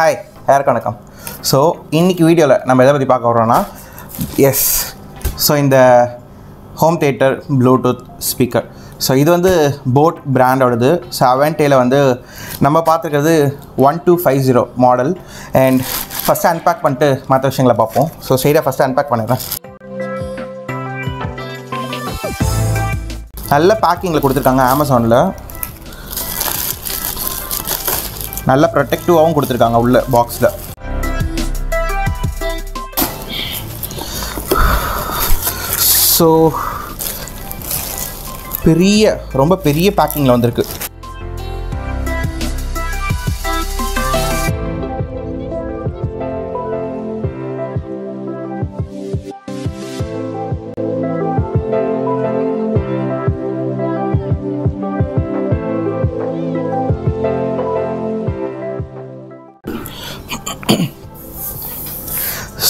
Hi, welcome. So, in this video, we will talk about the home theater Bluetooth speaker. So, this is the boAt brand. So, Aavante is 1250 model. And first unpack it. So, first unpack it. நல்ல பேக்கிங்ல கொடுத்திருக்காங்க Amazonல நல்ல ப்ரொடெக்டிவாவும் கொடுத்திருக்காங்க உள்ள பாக்ஸ்ல so ரொம்ப பெரிய பேக்கிங்ல வந்திருக்கு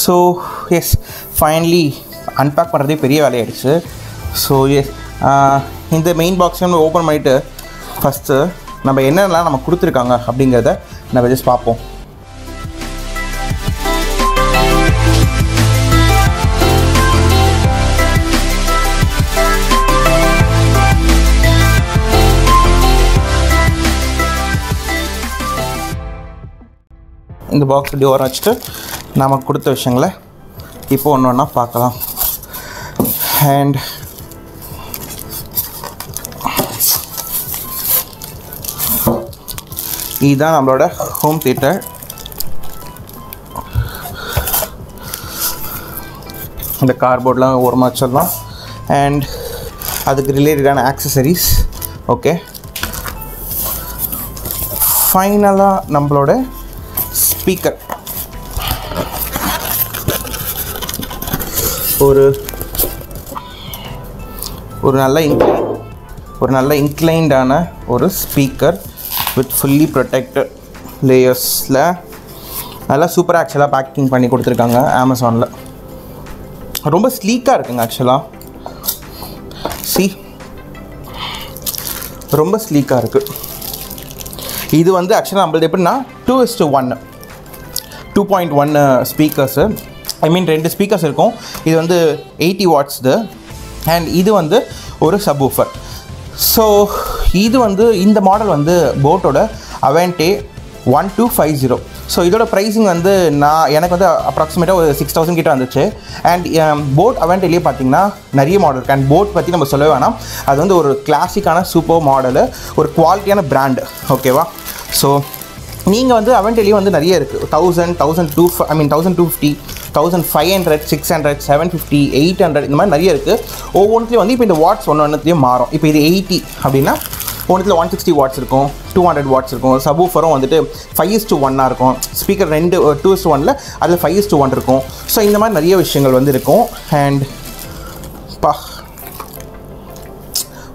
So yes, finally unpack பண்றதே பெரிய வேலையாயிடுச்சு. So yes, இந்த மெயின் பாக்ஸ் நம்ம ஓபன் பண்ணிட்டு ஃபர்ஸ்ட் நம்ம என்னெல்லாம் நம்ம கொடுத்திருக்காங்க அப்படிங்கறத நம்ம just பாப்போம். இந்த பாக்ஸ் இப்படி ஓரம் வச்சுட்டு நமக்கு கொடுத்த விஷயங்களை இப்போ ஒன்றா பார்க்கலாம். அண்ட் இதுதான் நம்மளோட ஹோம் தியேட்டர். இந்த கார்போர்ட்லாம் ஓரமாக வச்சிடலாம். அண்ட் அதுக்கு ரிலேட்டடான ஆக்சசரிஸ். ஓகே, ஃபைனலாக நம்மளோட ஸ்பீக்கர் ஒரு நல்ல இன்க்ளைன்டான ஒரு ஸ்பீக்கர் வித் ஃபுல்லி ப்ரொடெக்டட் லேயர்ஸில் நல்லா சூப்பராக ஆக்சுவலாக பேக்கிங் பண்ணி கொடுத்துருக்காங்க Amazonல. ரொம்ப ஸ்லீக்காக இருக்குங்க ஆக்சுவலாக. ரொம்ப ஸ்லீக்காக இருக்குது. இது வந்து ஆக்சுவலாக நம்மளது எப்படின்னா 2:1 ஸ்பீக்கர்ஸு. ஐ மீன் 2 ஸ்பீக்கர்ஸ் இருக்கும். இது வந்து 80 வாட்ஸ்து அண்ட் இது வந்து ஒரு சப்வூஃபர். ஸோ இது வந்து இந்த மாடல் வந்து போட்டோட Aavante 1250. ஸோ இதோட ப்ரைஸிங் வந்து எனக்கு வந்து அப்ராக்சிமேட்டாக ஒரு 6000 கிட்ட வந்துச்சு. அண்ட் போAt Avanteலேயே பார்த்தீங்கன்னா நிறைய மாடல் இருக்குது. அண்ட் போAt பற்றி நம்ம சொல்லவே வேணாம். அது வந்து ஒரு கிளாசிக்கான சூப்பர் மாடலு, ஒரு குவாலிட்டியான பிராண்டு. ஓகேவா? ஸோ நீங்கள் வந்து Avanteலேயே வந்து நிறைய இருக்குது. 1250, 1500, 600, 750, 800 இந்த மாதிரி நிறைய இருக்குது. ஒவ்வொன்றுலேயும் வந்து இப்போ இந்த வாட்ஸ் ஒன்றுத்தையும் மாறும். இப்போ இது 80 அப்படின்னா ஒன்றுத்தில் 160 வாட்ஸ் இருக்கும், 200 வாட்ஸ் இருக்கும். சப்வூஃபரும் வந்துட்டு 5:1 இருக்கும். ஸ்பீக்கர் 2:1 அதில் 5:1 இருக்கும். ஸோ இந்த மாதிரி நிறைய விஷயங்கள் வந்து இருக்கும். அண்ட்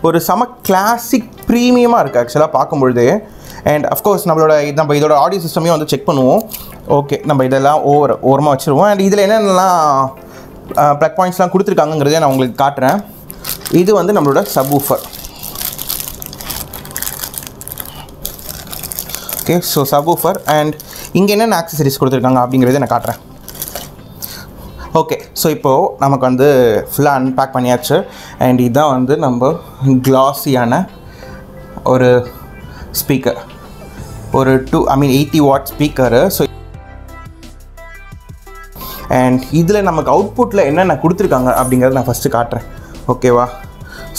ஒரு செம கிளாசிக் ப்ரீமியமாக இருக்குது ஆக்சுவலாக பார்க்கும்பொழுது. அண்ட் அஃப்கோர்ஸ் நம்ம இதோட ஆடியோ சிஸ்டமையும் வந்து செக் பண்ணுவோம். ஓகே, நம்ம இதெல்லாம் ஓரமாக வச்சுருவோம். அண்ட் இதில் என்னென்னலாம் ப்ளக் பாயிண்ட்ஸ்லாம் கொடுத்துருக்காங்கங்கிறதே நான் உங்களுக்கு காட்டுறேன். இது வந்து நம்மளோட subwoofer. Okay, so subwoofer. And இங்கே என்னென்ன ஆக்சசரிஸ் கொடுத்துருக்காங்க அப்படிங்கிறதே நான் காட்டுறேன். ஓகே, ஸோ இப்போது நமக்கு வந்து ஃபுல்லாக அன்பேக் பண்ணியாச்சு. அண்ட் இதுதான் வந்து நம்ம கிளாஸியான ஒரு ஸ்பீக்கர், ஒரு 80 வாட் ஸ்பீக்கரு. ஸோ அண்ட் இதில் நமக்கு அவுட்புட்டில் என்னென்ன கொடுத்துருக்காங்க அப்படிங்கிறத நான் ஃபஸ்ட்டு காட்டுறேன். ஓகேவா?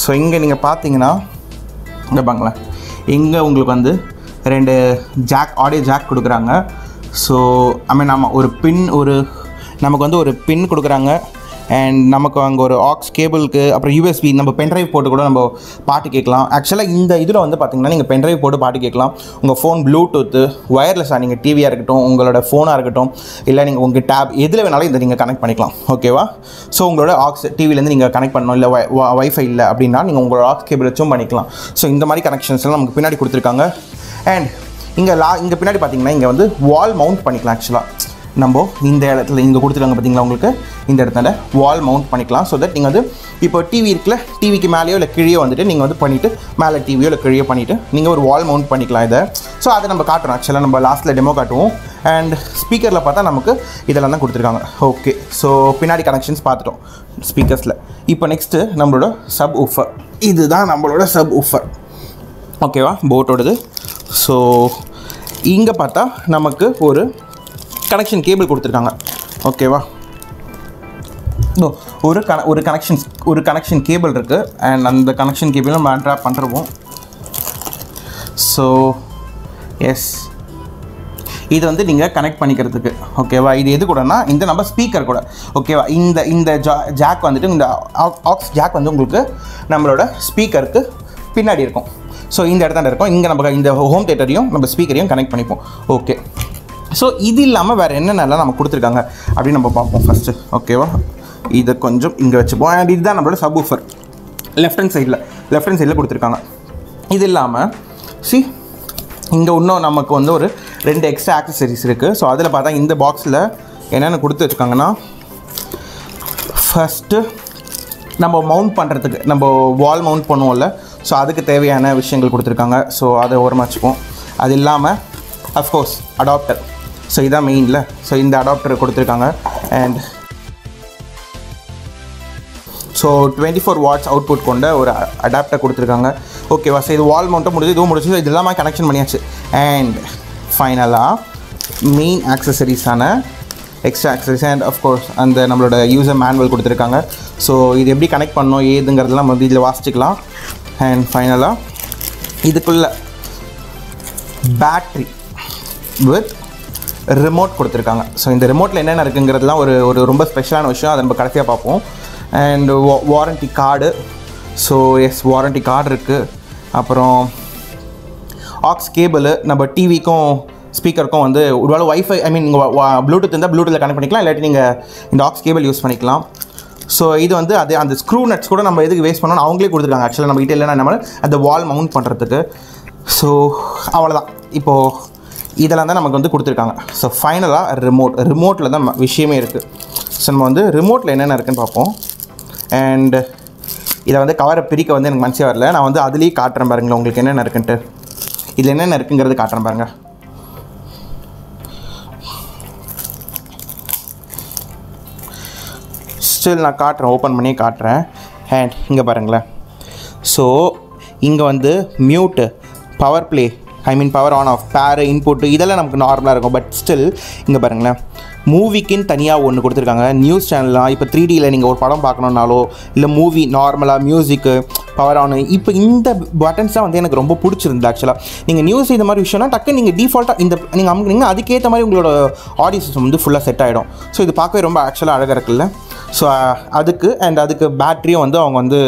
ஸோ இங்கே நீங்கள் பார்த்தீங்கன்னா இந்த பாங்களேன், இங்கே உங்களுக்கு வந்து 2 ஆடியோ ஜாக் கொடுக்குறாங்க. ஸோ நமக்கு வந்து ஒரு பின் கொடுக்குறாங்க. அண்ட் நமக்கு அங்கே ஒரு ஆக்ஸ் கேபிளுக்கு, அப்புறம் யூஎஸ்பி, நம்ம பென்ட்ரைவ் போட்டு கூட நம்ம பாட்டு கேட்கலாம். ஆக்சுவலாக இந்த இதில் வந்து பார்த்திங்கன்னா நீங்கள் பென்ட்ரைவ் போட்டு பாட்டு கேட்கலாம். உங்கள் ஃபோன் ப்ளூடூத்து, ஒயர்லெஸ்ஸாக நீங்கள் டிவியாக இருக்கட்டும், உங்களோட ஃபோனாக இருக்கட்டும், இல்லை நீங்கள் உங்கள் டேப் எதில் வேணாலும் இதை நீங்கள் கனெக்ட் பண்ணிக்கலாம். ஓகேவா? ஸோ உங்களோட ஆக்ஸ் டிவிலேருந்து நீங்கள் கனெக்ட் பண்ணணும், இல்லை வைஃபை இல்லை அப்படின்னா நீங்கள் உங்களோட ஆக்ஸ் கேபிள் வச்சும் பண்ணிக்கலாம். ஸோ இந்த மாதிரி கனெக்ஷன்ஸ்லாம் நமக்கு பின்னாடி கொடுத்துருக்காங்க. அண்ட் இங்கே பின்னாடி பார்த்திங்கன்னா இங்கே வந்து வால் மவுண்ட் பண்ணிக்கலாம். ஆக்சுவலாக நம்ம இந்த இடத்துல இங்கே கொடுத்துருக்காங்க பார்த்தீங்களா, உங்களுக்கு இந்த இடத்துல வால் மவுண்ட் பண்ணிக்கலாம். ஸோ தட் நீங்கள் வந்து இப்போ டிவி இருக்குல்ல, டிவிக்கு மேலேயோ இல்லை கீழே வந்துட்டு நீங்கள் வந்து பண்ணிவிட்டு மேலே டிவியோ இல்லை கீழே பண்ணிவிட்டு நீங்கள் ஒரு வால் மவுண்ட் பண்ணிக்கலாம் இதை. ஸோ அதை நம்ம காட்டுறோம். ஆக்சுவலாக நம்ம லாஸ்ட்டில் டெமோ காட்டுவோம். அண்ட் ஸ்பீக்கரில் பார்த்தா நமக்கு இதெல்லாம் தான் கொடுத்துருக்காங்க. ஓகே, ஸோ பின்னாடி கனெக்ஷன்ஸ் பார்த்துட்டோம் ஸ்பீக்கர்ஸில். இப்போ நெக்ஸ்ட்டு நம்மளோட சப் ஊஃபர். இதுதான் நம்மளோட சப் ஊஃபர். ஓகேவா, போட்டோடது. ஸோ இங்கே பார்த்தா நமக்கு ஒரு கனெக்ஷன் கேபிள் கொடுத்துருக்காங்க. ஓகேவா, ஒரு கனெக்ஷன் கேபிள் இருக்குது. அண்ட் அந்த கனெக்ஷன் கேபிள் நம்ம அன்ட்ராப் பண்ணுறோம். ஸோ எஸ், இது வந்து நீங்கள் கனெக்ட் பண்ணிக்கிறதுக்கு. ஓகேவா, இது எது கூடனா இந்த நம்ம ஸ்பீக்கர் கூட. ஓகேவா, இந்த ஜாக் வந்துட்டு இந்த ஆக்ஸ் ஜாக் வந்து உங்களுக்கு நம்மளோட ஸ்பீக்கருக்கு பின்னாடி இருக்கும். ஸோ இந்த இடத்துல இருக்கும். இங்கே நம்ம இந்த ஹோம் தியேட்டரையும் நம்ம ஸ்பீக்கரையும் கனெக்ட் பண்ணிப்போம். ஓகே, ஸோ இது இல்லாமல் வேறு என்னென்னலாம் நம்ம கொடுத்துருக்காங்க அப்படின்னு நம்ம பார்ப்போம் ஃபஸ்ட்டு. ஓகேவா, இதை கொஞ்சம் இங்கே வச்சுப்போம். அண்ட் இதுதான் நம்மளோட சப் ஊஃபர். லெஃப்ட் ஹேண்ட் சைடில் கொடுத்துருக்காங்க. இது இல்லாமல் இங்கே இன்னும் நமக்கு வந்து ஒரு 2 எக்ஸ்ட்ரா ஆக்சசரிஸ் இருக்குது. ஸோ அதில் பார்த்தா இந்த பாக்ஸில் என்னென்ன கொடுத்து வச்சுருக்காங்கன்னா, ஃபஸ்ட்டு நம்ம மவுண்ட் பண்ணுறதுக்கு நம்ம வால் மவுண்ட் பண்ணுவோம்ல, ஸோ அதுக்கு தேவையான விஷயங்கள் கொடுத்துருக்காங்க. ஸோ அதை ஓரமாக வச்சுப்போம். அது இல்லாமல் அஃப்கோர்ஸ் அடாப்டர். ஸோ இதான் மெயினில். ஸோ இந்த அடாப்டர் கொடுத்துருக்காங்க. அண்ட் ஸோ 24 வாட்ஸ் அவுட்புட் கொண்ட ஒரு அடாப்டர் கொடுத்துருக்காங்க. ஓகேவா, ஸோ இது வால் மவுண்ட்டும் முடிஞ்சு, இதுவும் முடிச்சு. ஸோ இது எல்லாமே கனெக்ஷன் பண்ணியாச்சு. அண்ட் ஃபைனலாக மெயின் ஆக்சசரிஸான எக்ஸ்ட்ரா ஆக்சசரிஸ் அண்ட் அஃப்கோர்ஸ் அந்த நம்மளோட யூசர் மேனுவல் கொடுத்துருக்காங்க. ஸோ இது எப்படி கனெக்ட் பண்ணணும் ஏதுங்கிறதுலாம் நம்ம வந்து இதில் வாசிச்சிக்கலாம். அண்ட் ஃபைனலாக இதுக்குள்ளே பேட்ரி வித் ரிமோட் கொடுத்துருக்காங்க. ஸோ இந்த ரிமோட்டில் என்னென்ன இருக்குங்கிறதுலாம் ஒரு ரொம்ப ஸ்பெஷலான விஷயம். அதை நம்ம கடைசியாக பார்ப்போம். And warranty card. So yes, warranty card இருக்குது. அப்புறம் ஆக்ஸ் கேபிள் நம்ம டிவிக்கும் ஸ்பீக்கருக்கும் வந்து ஒருவேளை வைஃபை ப்ளூடூத் இருந்தால் ப்ளூடூத்தில் கனெக்ட் பண்ணிக்கலாம். இல்லாட்டி நீங்கள் இந்த ஆக்ஸ் கேபிள் யூஸ் பண்ணிக்கலாம். ஸோ இது வந்து அந்த ஸ்க்ரூ நட்ஸ் கூட நம்ம எதுக்கு வேஸ்ட் பண்ணணும் அவங்களே கொடுத்துருக்காங்க. ஆக்சுவலாக நம்ம கிட்ட இல்லைன்னா நம்ம அந்த வால் மவுண்ட் பண்ணுறதுக்கு. ஸோ அவ்வளோதான். இப்போது இதெல்லாம் தான் நமக்கு வந்து கொடுத்துருக்காங்க. ஸோ ஃபைனலாக ரிமோட்டில் தான் விஷயமே இருக்குது. ஸோ நம்ம வந்து ரிமோட்டில் என்னென்ன இருக்குதுன்னு பார்ப்போம். அண்ட் இதை வந்து கவரை பிரிக்க வந்து எனக்கு மனசே வரல. நான் வந்து அதுலேயே காட்டுறேன் பாருங்களேன் உங்களுக்கு என்னென்ன இருக்குன்ட்டு. இதில் என்னென்ன இருக்குங்கிறது காட்டுறேன் பாருங்கள். ஸ்டில் நான் காட்டுறேன், ஓப்பன் பண்ணி காட்டுறேன். அண்ட் இங்கே பாருங்களேன். ஸோ இங்கே வந்து mute, power play, power on off, பேரு, இன்புட்டு இதெல்லாம் நமக்கு நார்மலாக இருக்கும். பட் ஸ்டில் இங்கே பாருங்களேன், மூவிக்குன்னு தனியாக ஒன்று கொடுத்துருக்காங்க. நியூஸ் சேனல்லாம் இப்போ 3Dயில் நீங்கள் ஒரு படம் பார்க்கணுன்னாலோ இல்லை மூவி நார்மலாக மியூசிக்கு, பவர் ஆன், இப்போ இந்த பட்டன்ஸ் தான் வந்து எனக்கு ரொம்ப பிடிச்சிருந்து. ஆக்சுவலாக நீங்கள் நியூஸ் இந்த மாதிரி விஷயம்னா டக்கு நீங்கள் டிஃபால்ட்டாக இந்த நீங்கள் அமுக்குனீங்க, அதுக்கேற்ற மாதிரி உங்களோட ஆடியோ சிஸ்டம் வந்து ஃபுல்லாக செட் ஆகிடும். ஸோ இது பார்க்கவே ரொம்ப ஆக்சுவலாக அழகாக இருக்குல்ல. ஸோ அதுக்கு பேட்டரியும் வந்து அவங்க வந்து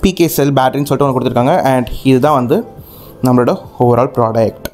PK செல் பேட்டரின்னு சொல்லிட்டு ஒன்று கொடுத்துருக்காங்க. அண்ட் இதுதான் வந்து நம்மளோட ஓவரால் ப்ராடக்ட்.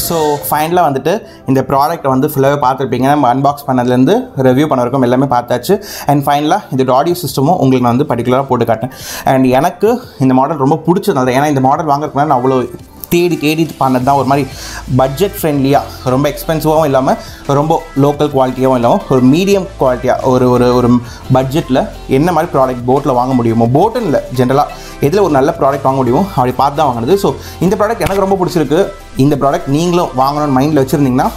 ஸோ ஃபைனலாக வந்துட்டு இந்த ப்ராடக்ட்டை வந்து ஃபுல்லாகவே பார்த்துருப்பீங்க. நம்ம அன்பாக்ஸ் பண்ணதுலேருந்து ரிவ்யூ பண்ண வரைக்கும் எல்லாமே பார்த்தாச்சு. அண்ட் ஃபைனலாக இதோட ஆடியோ சிஸ்டமும் உங்களுக்கு நான் வந்து பர்டிகுலராக போட்டு காட்டேன். அண்ட் எனக்கு இந்த மாடல் ரொம்ப பிடிச்சது. ஏன்னா இந்த மாடல் வாங்குறதுக்கு நான் அவ்வளோ தேடி பண்ணது தான். ஒரு மாதிரி பட்ஜெட் ஃப்ரெண்ட்லியாக, ரொம்ப எக்ஸ்பென்சிவாகவும் இல்லாமல் ரொம்ப லோக்கல் குவாலிட்டியாகவும் இல்லாமல் ஒரு மீடியம் குவாலிட்டியாக ஒரு பட்ஜெட்டில் என்ன மாதிரி ப்ராடக்ட் போட்டில் வாங்க முடியுமோ, போட்டுன்னு இல்லை ஜென்ரலாக எதில் ஒரு நல்ல ப்ராடக்ட் வாங்க முடியுமோ அப்படி பார்த்து தான் வாங்கினது. ஸோ இந்த ப்ராடக்ட் எனக்கு ரொம்ப பிடிச்சிருக்கு. இந்த ப்ராடக்ட் நீங்களும் வாங்கணும்னு மைண்டில் வச்சுருந்தீங்கன்னா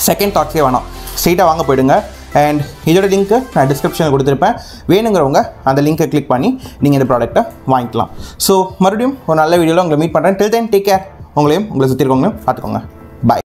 செகண்ட் தாட்ஸே வேணாம், ஸ்ட்ரெயிட்டாக வாங்க போயிடுங்க. அண்ட் இதோட லிங்க்கு நான் டிஸ்கிரிப்ஷனில் கொடுத்துருப்பேன். வேணுங்கிறவங்க அந்த லிங்க்கை கிளிக் பண்ணி நீங்கள் இந்த ப்ராடக்ட்டை வாங்கிக்கலாம். ஸோ மறுபடியும் ஒரு நல்ல வீடியோவில் உங்களை மீட் பண்ணுறேன். டில் தென் டேக் கேர். உங்களை சுற்றி இருக்கவங்களையும் பார்த்துக்கோங்க. பாய்.